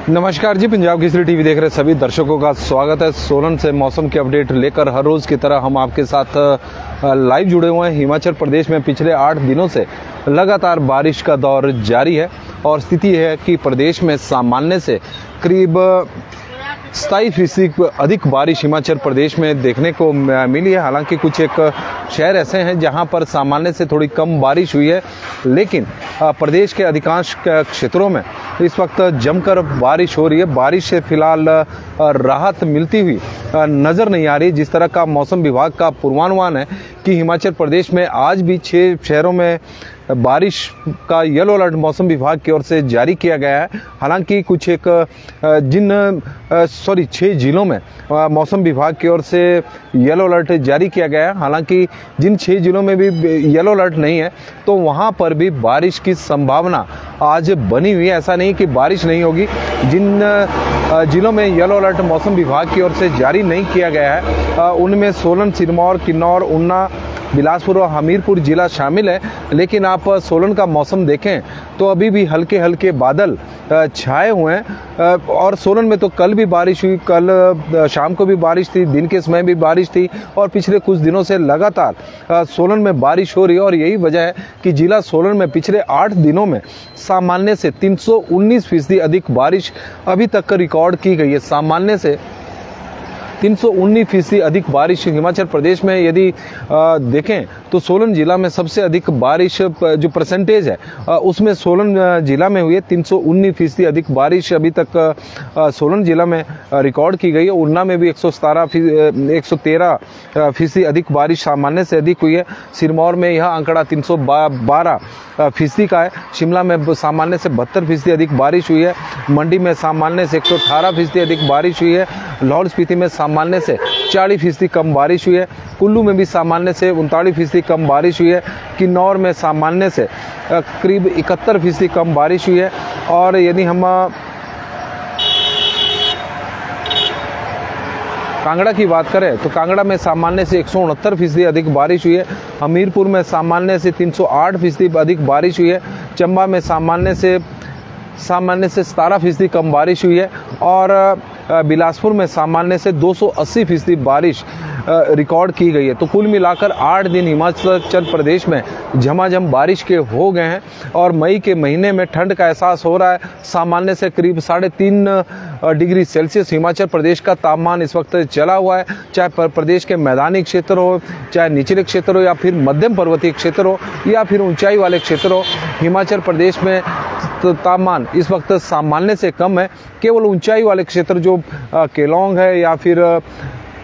नमस्कार जी, पंजाब केसरी टीवी देख रहे सभी दर्शकों का स्वागत है। सोलन से मौसम की अपडेट लेकर हर रोज की तरह हम आपके साथ लाइव जुड़े हुए हैं। हिमाचल प्रदेश में पिछले 8 दिनों से लगातार बारिश का दौर जारी है और स्थिति है कि प्रदेश में सामान्य से करीब 27% अधिक बारिश हिमाचल प्रदेश में देखने को मिली है। हालांकि कुछ एक शहर ऐसे हैं जहां पर सामान्य से थोड़ी कम बारिश हुई है, लेकिन प्रदेश के अधिकांश क्षेत्रों में इस वक्त जमकर बारिश हो रही है। बारिश से फिलहाल राहत मिलती हुई नज़र नहीं आ रही। जिस तरह का मौसम विभाग का पूर्वानुमान है कि हिमाचल प्रदेश में आज भी 6 शहरों में बारिश का येलो अलर्ट मौसम विभाग की ओर से जारी किया गया है। हालांकि कुछ एक 6 जिलों में मौसम विभाग की ओर से येलो अलर्ट जारी किया गया है। हालांकि जिन 6 जिलों में भी येलो अलर्ट नहीं है तो वहां पर भी बारिश की संभावना आज बनी हुई है। ऐसा नहीं कि बारिश नहीं होगी। जिन जिलों में येलो अलर्ट मौसम विभाग की ओर से जारी नहीं किया गया है उनमें सोलन, सिरमौर, किन्नौर, ऊना, बिलासपुर और हमीरपुर जिला शामिल है। लेकिन आप सोलन का मौसम देखें तो अभी भी हल्के हल्के बादल छाए हुए हैं और सोलन में तो कल भी बारिश हुई। कल शाम को भी बारिश थी, दिन के समय भी बारिश थी और पिछले कुछ दिनों से लगातार सोलन में बारिश हो रही है। और यही वजह है कि जिला सोलन में पिछले 8 दिनों में सामान्य से 319% अधिक बारिश अभी तक रिकॉर्ड की गई है। सामान्य से 319% अधिक बारिश हिमाचल प्रदेश में यदि देखें तो सोलन जिला में सबसे अधिक बारिश जो परसेंटेज है उसमें सोलन जिला में हुई है। 319% अधिक बारिश अभी तक सोलन जिला में रिकॉर्ड की गई है। ऊना में भी 113% अधिक बारिश सामान्य से अधिक हुई है। सिरमौर में यह आंकड़ा 312% का है। शिमला में सामान्य से 72% अधिक बारिश हुई है। मंडी में सामान्य से 118% अधिक बारिश हुई है। लाहौल स्पीति में सामान्य से 40% कम बारिश हुई है। कुल्लू में भी सामान्य से 39% कम बारिश हुई है। किन्नौर में सामान्य से करीब 71% कम बारिश हुई है। और यदि हम कांगड़ा की बात करें तो कांगड़ा में सामान्य से 169% अधिक बारिश हुई है। हमीरपुर में सामान्य से 308% अधिक बारिश हुई है। चंबा में सामान्य से 17% कम बारिश हुई है। और बिलासपुर में सामान्य से 280% बारिश रिकॉर्ड की गई है। तो कुल मिलाकर 8 दिन हिमाचल प्रदेश में झमाझम बारिश के हो गए हैं और मई के महीने में ठंड का एहसास हो रहा है। सामान्य से करीब 3.5 डिग्री सेल्सियस हिमाचल प्रदेश का तापमान इस वक्त चला हुआ है। चाहे प्रदेश के मैदानी क्षेत्र हो, चाहे निचले क्षेत्र हो, या फिर मध्यम पर्वतीय क्षेत्र हो, या फिर ऊंचाई वाले क्षेत्र हो, हिमाचल प्रदेश में तापमान इस वक्त सामान्य से कम है। केवल ऊंचाई वाले क्षेत्र जो केलोंग है या फिर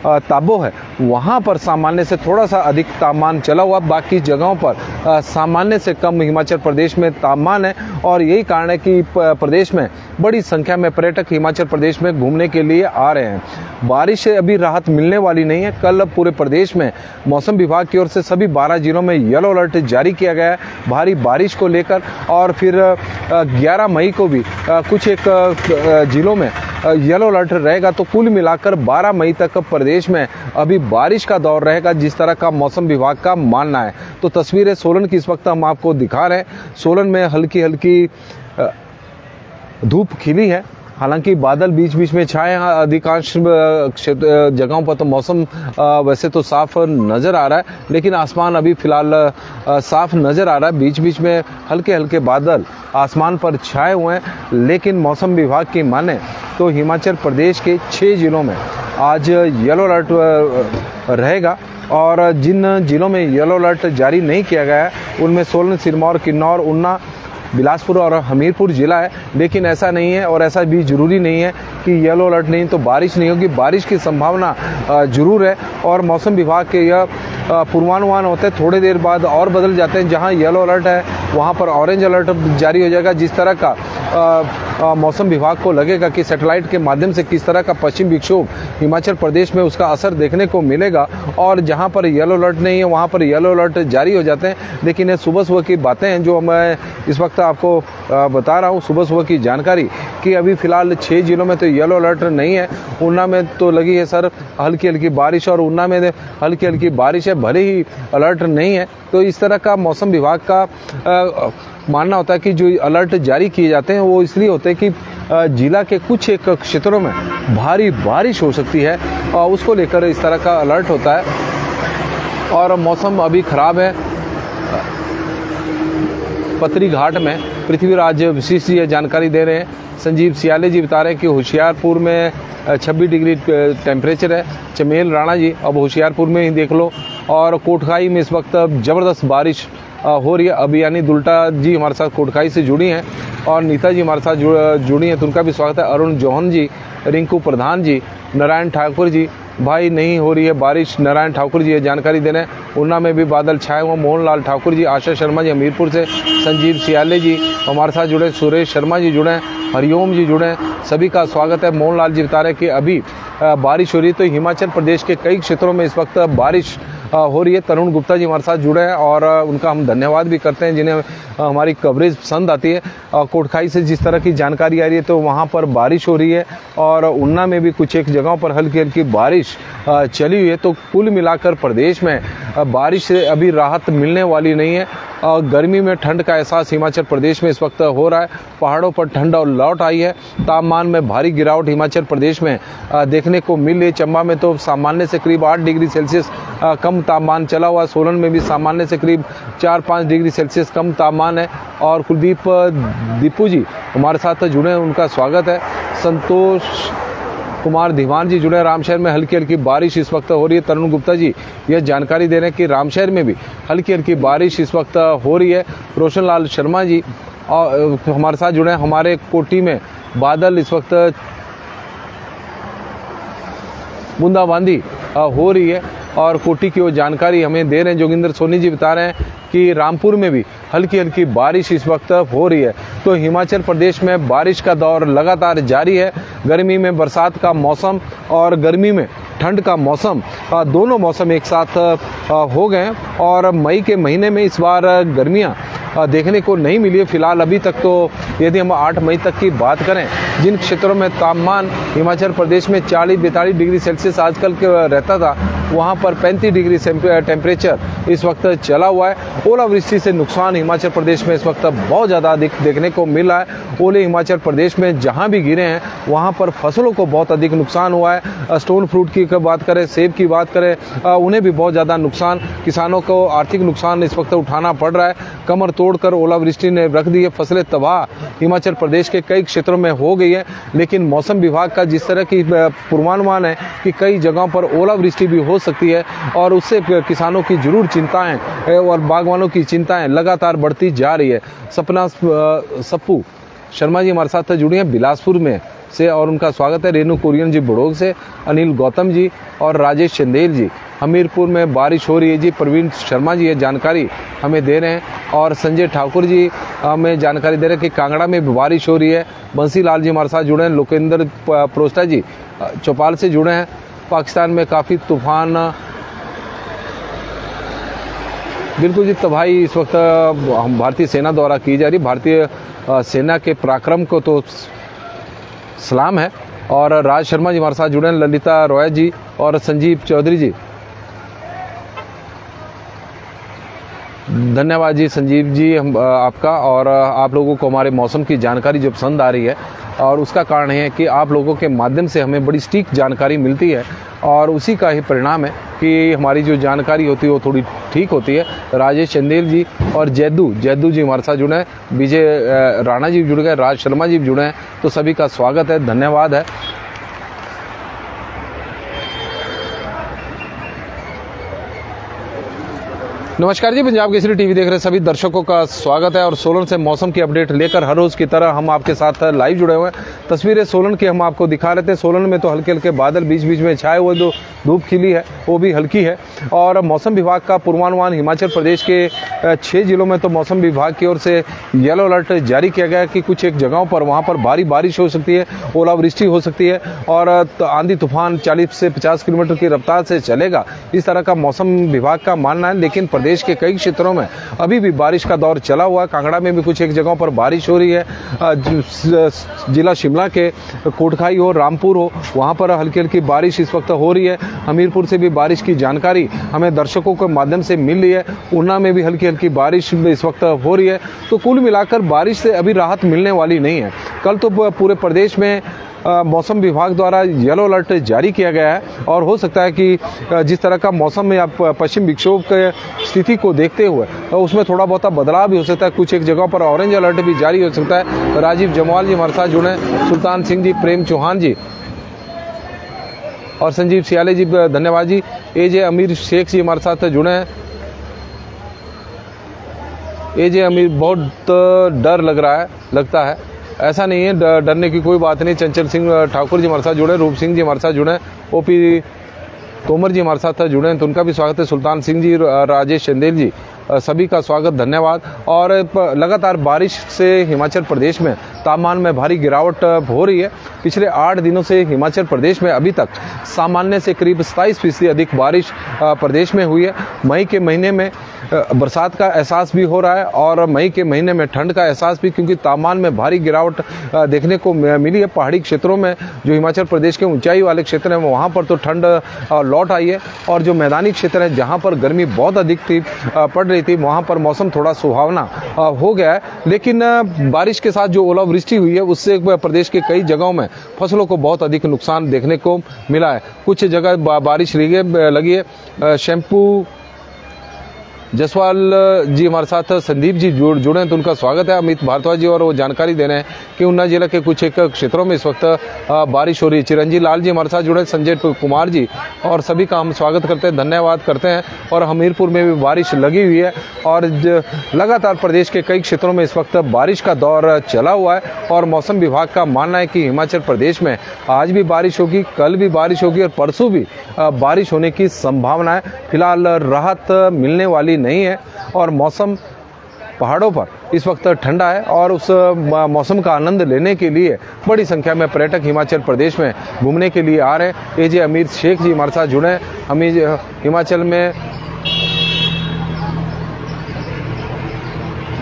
ताबो है वहां पर सामान्य से थोड़ा सा अधिक तापमान चला हुआ। बाकी जगहों पर सामान्य से कम हिमाचल प्रदेश में तापमान है। और यही कारण है कि प्रदेश में बड़ी संख्या में पर्यटक हिमाचल प्रदेश में घूमने के लिए आ रहे हैं। बारिश से अभी राहत मिलने वाली नहीं है। कल पूरे प्रदेश में मौसम विभाग की ओर से सभी 12 जिलों में येलो अलर्ट जारी किया गया है भारी बारिश को लेकर। और फिर 11 मई को भी कुछ एक जिलों में येलो अलर्ट रहेगा। तो कुल मिलाकर 12 मई तक प्रदेश में अभी बारिश का दौर रहेगा, जिस तरह का मौसम विभाग का मानना है। तो तस्वीरें सोलन की इस वक्त हम आपको दिखा रहे हैं। सोलन में हल्की हल्की धूप खिली है। हालांकि बादल बीच बीच में छाए हैं अधिकांश जगहों पर। तो मौसम वैसे तो साफ नज़र आ रहा है, लेकिन आसमान अभी फिलहाल साफ नज़र आ रहा है। बीच बीच में हल्के हल्के बादल आसमान पर छाए हुए हैं। लेकिन मौसम विभाग की माने तो हिमाचल प्रदेश के 6 जिलों में आज येलो अलर्ट रहेगा। और जिन जिलों में येलो अलर्ट जारी नहीं किया गया है उनमें सोलन, सिरमौर, किन्नौर, ऊना, बिलासपुर और हमीरपुर जिला है। लेकिन ऐसा नहीं है और ऐसा भी जरूरी नहीं है कि येलो अलर्ट नहीं तो बारिश नहीं होगी। बारिश की संभावना जरूर है। और मौसम विभाग के यह पूर्वानुमान होते हैं, थोड़ी देर बाद और बदल जाते हैं। जहां येलो अलर्ट है वहां पर ऑरेंज अलर्ट जारी हो जाएगा। जिस तरह का मौसम विभाग को लगेगा कि सैटेलाइट के माध्यम से किस तरह का पश्चिम विक्षोभ हिमाचल प्रदेश में उसका असर देखने को मिलेगा। और जहां पर येलो अलर्ट नहीं है वहां पर येलो अलर्ट जारी हो जाते हैं। लेकिन ये सुबह सुबह की बातें हैं जो मैं इस वक्त आपको बता रहा हूं, सुबह सुबह की जानकारी कि अभी फिलहाल 6 जिलों में तो येलो अलर्ट नहीं है। ऊना में तो लगी है सर हल्की हल्की बारिश और ऊना में हल्की हल्की बारिश है, भले ही अलर्ट नहीं है। तो इस तरह का मौसम विभाग का मानना होता है कि जो अलर्ट जारी किए जाते हैं वो इसलिए होते हैं होते कि जिला के कुछ एक क्षेत्रों में भारी बारिश हो सकती है, उसको लेकर इस तरह का अलर्ट होता है। और मौसम अभी खराब है। पतरी घाट में पृथ्वीराज विशिष्ट जी जानकारी दे रहे हैं। संजीव सियाले जी बता रहे हैं कि होशियारपुर में 26 डिग्री टेम्परेचर है। चमेल राणा जी अब होशियारपुर में ही देख लो। और कोटखाई में इस वक्त ज़बरदस्त बारिश हो रही है। अभी यानी दुल्टा जी हमारे साथ कोटखाई से जुड़ी हैं और नीता जी हमारे साथ जुड़ी हैं, तो उनका भी स्वागत है। अरुण जौहन जी, रिंकू प्रधान जी, नारायण ठाकुर जी, भाई नहीं हो रही है बारिश, नारायण ठाकुर जी ये जानकारी दे रहे हैं। ऊना में भी बादल छाए हुए। मोहनलाल ठाकुर जी, आशा शर्मा जी हमीरपुर से, संजीव सियाले जी हमारे साथ जुड़े, सुरेश शर्मा जी जुड़े हैं, हरिओम जी जुड़े हैं, सभी का स्वागत है। मोहनलाल जी बता रहे हैं कि अभी बारिश हो रही है। तो हिमाचल प्रदेश के कई क्षेत्रों में इस वक्त बारिश हो रही है। तरुण गुप्ता जी हमारे साथ जुड़े हैं और उनका हम धन्यवाद भी करते हैं जिन्हें हमारी कवरेज पसंद आती है। कोटखाई से जिस तरह की जानकारी आ रही है तो वहाँ पर बारिश हो रही है और ऊना में भी कुछ एक जगहों पर हल्की हल्की बारिश चली हुई है। तो कुल मिलाकर प्रदेश में बारिश से अभी राहत मिलने वाली नहीं है। गर्मी में ठंड का एहसास हिमाचल प्रदेश में इस वक्त हो रहा है। पहाड़ों पर ठंड और लौट आई है। तापमान में भारी गिरावट हिमाचल प्रदेश में देखने को मिल रही है। चंबा में तो सामान्य से करीब 8 डिग्री सेल्सियस कम तापमान चला हुआ। सोलन में भी सामान्य से करीब 4-5 डिग्री सेल्सियस कम तापमान है। और कुलदीप दीपू जी हमारे साथ जुड़े हैं, उनका स्वागत है। संतोष कुमार दीवान जी जुड़े हैं। रामशहर में हल्की हल्की बारिश इस वक्त हो रही है। तरुण गुप्ता जी यह जानकारी दे रहे हैं कि रामशहर में भी हल्की हल्की बारिश इस वक्त हो रही है। रोशनलाल शर्मा जी और हमारे साथ जुड़े हैं। हमारे कोटी में बादल इस वक्त बूंदाबांदी हो रही है और कोटी की वो जानकारी हमें दे रहे हैं। जोगिंदर सोनी जी बता रहे हैं कि रामपुर में भी हल्की हल्की बारिश इस वक्त हो रही है। तो हिमाचल प्रदेश में बारिश का दौर लगातार जारी है। गर्मी में बरसात का मौसम और गर्मी में ठंड का मौसम, दोनों मौसम एक साथ हो गए और मई के महीने में इस बार गर्मियां देखने को नहीं मिली है फिलहाल अभी तक। तो यदि हम 8 मई तक की बात करें, जिन क्षेत्रों में तापमान हिमाचल प्रदेश में 40-42 डिग्री सेल्सियस आजकल रहता था, वहां पर 35 डिग्री टेम्परेचर इस वक्त चला हुआ है। ओलावृष्टि से नुकसान हिमाचल प्रदेश में इस वक्त बहुत ज़्यादा देखने को मिल रहा है। ओले हिमाचल प्रदेश में जहां भी गिरे हैं वहां पर फसलों को बहुत अधिक नुकसान हुआ है। स्टोन फ्रूट की बात करें, सेब की बात करें, उन्हें भी बहुत ज़्यादा नुकसान, किसानों को आर्थिक नुकसान इस वक्त उठाना पड़ रहा है। कमर तोड़कर ओलावृष्टि ने रख दी है। फसलें तबाह हिमाचल प्रदेश के कई क्षेत्रों में हो गई है। लेकिन मौसम विभाग का जिस तरह की पूर्वानुमान है कि कई जगहों पर ओलावृष्टि भी हो सकती है और उससे किसानों की जरूर चिंताएं और बागवानों की चिंताएं लगातार बढ़ती जा रही है। सपना सप्पू शर्मा जी हमारे साथ जुड़ी हैं बिलासपुर में से और उनका स्वागत है। रेणु कुरियन जी बड़ोग से, अनिल गौतम जी और राजेश चंदेल जी हमीरपुर में बारिश हो रही है जी। प्रवीण शर्मा जी ये जानकारी हमें दे रहे हैं और संजय ठाकुर जी हमें जानकारी दे रहे हैं कि कांगड़ा में बारिश हो रही है। बंसी लाल जी हमारे साथ जुड़े हैं। लोकेंद्र प्रोस्टा जी चौपाल से जुड़े हैं। पाकिस्तान में काफ़ी तूफान, बिल्कुल जी तबाही इस वक्त भारतीय सेना द्वारा की जा रही। भारतीय सेना के पराक्रम को तो सलाम है। और राज शर्मा जी हमारे साथ जुड़े हैं। ललिता रॉय जी और संजीव चौधरी जी, धन्यवाद जी संजीव जी आपका। और आप लोगों को हमारे मौसम की जानकारी जो पसंद आ रही है और उसका कारण है कि आप लोगों के माध्यम से हमें बड़ी सटीक जानकारी मिलती है और उसी का ही परिणाम है कि हमारी जो जानकारी होती है वो थोड़ी ठीक होती है। राजेश चंदेल जी और जैदू जी हमारे साथ जुड़े हैं। विजय राणा जी जुड़ गए, राज शर्मा जी जुड़े हैं। तो सभी का स्वागत है, धन्यवाद है। नमस्कार जी, पंजाब केसरी टीवी देख रहे सभी दर्शकों का स्वागत है। और सोलन से मौसम की अपडेट लेकर हर रोज की तरह हम आपके साथ लाइव जुड़े हुए हैं। तस्वीरें सोलन की हम आपको दिखा रहे थे। सोलन में तो हल्के हल्के बादल बीच बीच में छाए हुए, जो धूप खिली है वो भी हल्की है। और मौसम विभाग का पूर्वानुमान हिमाचल प्रदेश के 6 जिलों में तो मौसम विभाग की ओर से येलो अलर्ट जारी किया गया है कि कुछ एक जगहों पर वहाँ पर भारी बारिश हो सकती है, ओलावृष्टि हो सकती है और आंधी तूफान 40 से 50 किलोमीटर की रफ्तार से चलेगा, इस तरह का मौसम विभाग का मानना है। लेकिन प्रदेश के कई क्षेत्रों में अभी भी बारिश का दौर चला हुआ है। कांगड़ा में भी कुछ एक जगहों पर बारिश हो रही है। जिला शिमला के कोटखाई हो, रामपुर हो, वहाँ पर हल्की हल्की बारिश इस वक्त हो रही है। हमीरपुर से भी बारिश की जानकारी हमें दर्शकों के माध्यम से मिल रही है। ऊना में भी हल्की हल्की बारिश इस वक्त हो रही है। तो कुल मिलाकर बारिश से अभी राहत मिलने वाली नहीं है। कल तो पूरे प्रदेश में मौसम विभाग द्वारा येलो अलर्ट जारी किया गया है और हो सकता है कि जिस तरह का मौसम में आप पश्चिम विक्षोभ के स्थिति को देखते हुए उसमें थोड़ा बहुत बदलाव भी हो सकता है। कुछ एक जगह पर ऑरेंज अलर्ट भी जारी हो सकता है। राजीव जमवाल जी हमारे साथ जुड़े, सुल्तान सिंह जी, प्रेम चौहान जी और संजीव सियाले जी, धन्यवाद जी। एजे अमीर शेख जी हमारे साथ जुड़े हैं। एजे अमीर, बहुत डर लगता है। ऐसा नहीं है, डरने की कोई बात नहीं। चंचल सिंह ठाकुर जी हमारे साथ जुड़े, रूप सिंह जी हमारे साथ जुड़े, ओपी तोमर जी हमारे साथ जुड़े हैं, तो उनका भी स्वागत है। सुल्तान सिंह जी, राजेश चंदेल जी, सभी का स्वागत, धन्यवाद। और लगातार बारिश से हिमाचल प्रदेश में तापमान में भारी गिरावट हो रही है। पिछले 8 दिनों से हिमाचल प्रदेश में अभी तक सामान्य से करीब 27% अधिक बारिश प्रदेश में हुई है। मई के महीने में बरसात का एहसास भी हो रहा है और मई के महीने में ठंड का एहसास भी, क्योंकि तापमान में भारी गिरावट देखने को मिली है। पहाड़ी क्षेत्रों में, जो हिमाचल प्रदेश के ऊंचाई वाले क्षेत्र हैं, वहाँ पर तो ठंड लौट आई है और जो मैदानी क्षेत्र है जहाँ पर गर्मी बहुत अधिक थी, पड़ रही थी, वहाँ पर मौसम थोड़ा सुहावना हो गया है। लेकिन बारिश के साथ जो ओलावृष्टि हुई है उससे प्रदेश के कई जगहों में फसलों को बहुत अधिक नुकसान देखने को मिला है। कुछ जगह बारिश लगी है। शैम्पू जसवाल जी हमारे साथ, संदीप जी जुड़े हैं, तो उनका स्वागत है। अमित भारद्वाज जी और वो जानकारी दे रहे हैं कि ऊना जिला के कुछ एक क्षेत्रों में इस वक्त बारिश हो रही है। चिरंजी लाल जी हमारे साथ जुड़े, संजय कुमार जी, और सभी का हम स्वागत करते हैं, धन्यवाद करते हैं। और हमीरपुर में भी बारिश लगी हुई है और लगातार प्रदेश के कई क्षेत्रों में इस वक्त बारिश का दौर चला हुआ है और मौसम विभाग का मानना है कि हिमाचल प्रदेश में आज भी बारिश होगी, कल भी बारिश होगी और परसों भी बारिश होने की संभावना है। फिलहाल राहत मिलने वाली नहीं है और मौसम पहाड़ों पर इस वक्त ठंडा है और उस मौसम का आनंद लेने के लिए बड़ी संख्या में पर्यटक हिमाचल प्रदेश में घूमने के लिए आ रहे हैं। एजे अमीर शेख जी हमारे साथ जुड़े हैं। हम हिमाचल में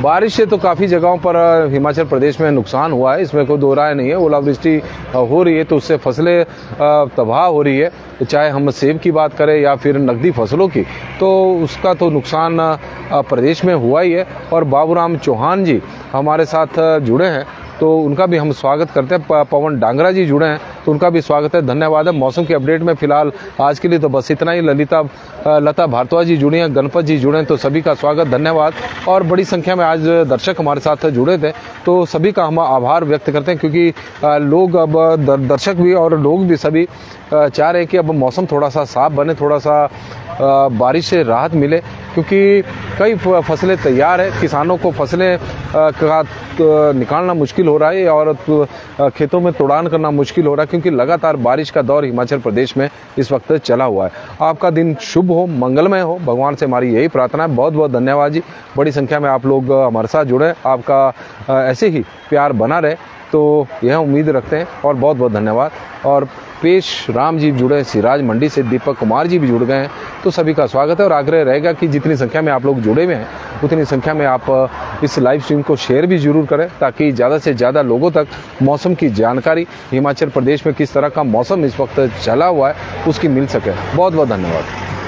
बारिश से तो काफ़ी जगहों पर हिमाचल प्रदेश में नुकसान हुआ है, इसमें कोई दो राय नहीं है। ओलावृष्टि हो रही है तो उससे फसलें तबाह हो रही है, चाहे हम सेब की बात करें या फिर नकदी फसलों की, तो उसका तो नुकसान प्रदेश में हुआ ही है। और बाबूराम चौहान जी हमारे साथ जुड़े हैं, तो उनका भी हम स्वागत करते हैं। पवन डांगरा जी जुड़े हैं, तो उनका भी स्वागत है, धन्यवाद है। मौसम के अपडेट में फिलहाल आज के लिए तो बस इतना ही। लता भारद्वाज जी जुड़ी हैं, गणपत जी जुड़े हैं, तो सभी का स्वागत, धन्यवाद। और बड़ी संख्या में आज दर्शक हमारे साथ जुड़े थे, तो सभी का हम आभार व्यक्त करते हैं, क्योंकि लोग अब दर्शक भी और लोग भी सभी चाह रहे हैं कि अब मौसम थोड़ा सा साफ बने, थोड़ा सा बारिश से राहत मिले, क्योंकि कई फसलें तैयार है। किसानों को फसलें का निकालना मुश्किल हो रहा है और खेतों में तोड़ान करना मुश्किल हो रहा है, क्योंकि लगातार बारिश का दौर हिमाचल प्रदेश में इस वक्त चला हुआ है। आपका दिन शुभ हो, मंगलमय हो, भगवान से हमारी यही प्रार्थना है। बहुत बहुत धन्यवाद जी। बड़ी संख्या में आप लोग हमारे साथ जुड़े, आपका ऐसे ही प्यार बना रहे, तो यह उम्मीद रखते हैं और बहुत बहुत धन्यवाद। और पेश राम जी जुड़े सिराज मंडी से, दीपक कुमार जी भी जुड़ गए हैं, तो सभी का स्वागत है। और आग्रह रहेगा कि जितनी संख्या में आप लोग जुड़े हुए हैं उतनी संख्या में आप इस लाइव स्ट्रीम को शेयर भी जरूर करें, ताकि ज़्यादा से ज़्यादा लोगों तक मौसम की जानकारी, हिमाचल प्रदेश में किस तरह का मौसम इस वक्त चला हुआ है, उसकी मिल सके। बहुत बहुत धन्यवाद।